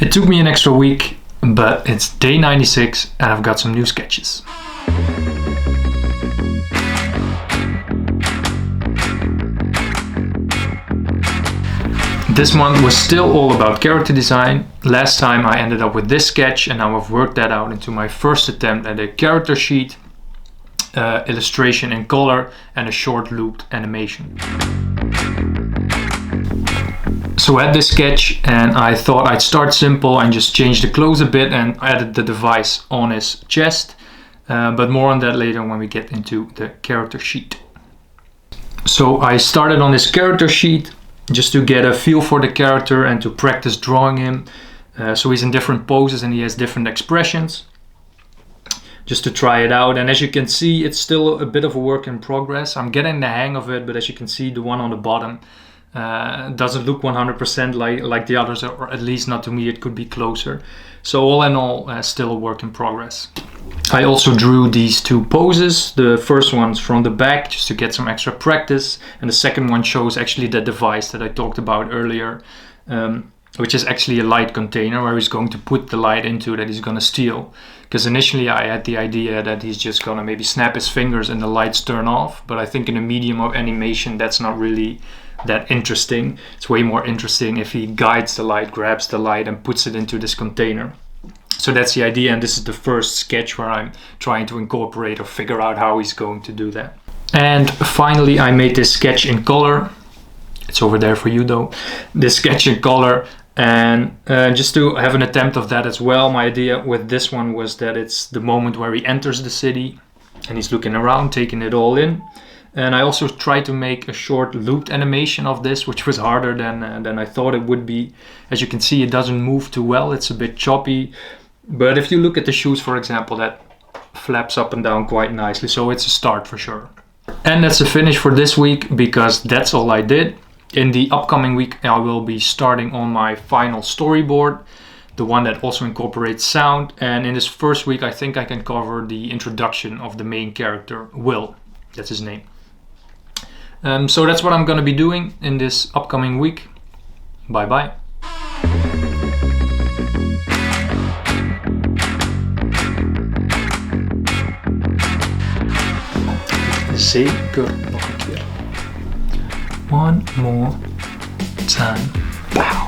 It took me an extra week, but it's day 96 and I've got some new sketches. This month was still all about character design. Last time I ended up with this sketch, and now I've worked that out into my first attempt at a character sheet, illustration in color, and a short looped animation. So I had this sketch and I thought I'd start simple and just change the clothes a bit and added the device on his chest, but more on that later when we get into the character sheet. So I started on this character sheet just to get a feel for the character and to practice drawing him. So he's in different poses and he has different expressions, just to try it out. And as you can see, it's still a bit of a work in progress. I'm getting the hang of it, but as you can see, the one on the bottom doesn't look 100% like the others, or at least not to me. It could be closer. So all in all, still a work in progress. I also drew these two poses. The first one's from the back just to get some extra practice, and the second one shows actually the device that I talked about earlier, which is actually a light container where he's going to put the light into that he's going to steal. Because initially I had the idea that he's just going to maybe snap his fingers and the lights turn off, but I think in a medium of animation that's not really that interesting. It's way more interesting if he guides the light, grabs the light and puts it into this container. So that's the idea, and this is the first sketch where I'm trying to incorporate or figure out how he's going to do that. And finally I made this sketch in color. It's over there for you though. This sketch in color, and just to have an attempt of that as well. My idea with this one was that it's the moment where he enters the city and he's looking around, taking it all in. And I also tried to make a short looped animation of this, which was harder than I thought it would be. As you can see, it doesn't move too well. It's a bit choppy. But if you look at the shoes, for example, that flaps up and down quite nicely. So it's a start for sure. And that's a finish for this week, because that's all I did. In the upcoming week, I will be starting on my final storyboard, the one that also incorporates sound. And in this first week, I think I can cover the introduction of the main character, Will. That's his name. So that's what I'm going to be doing in this upcoming week. Bye bye. Zeker nog een keer. One more time. Pow.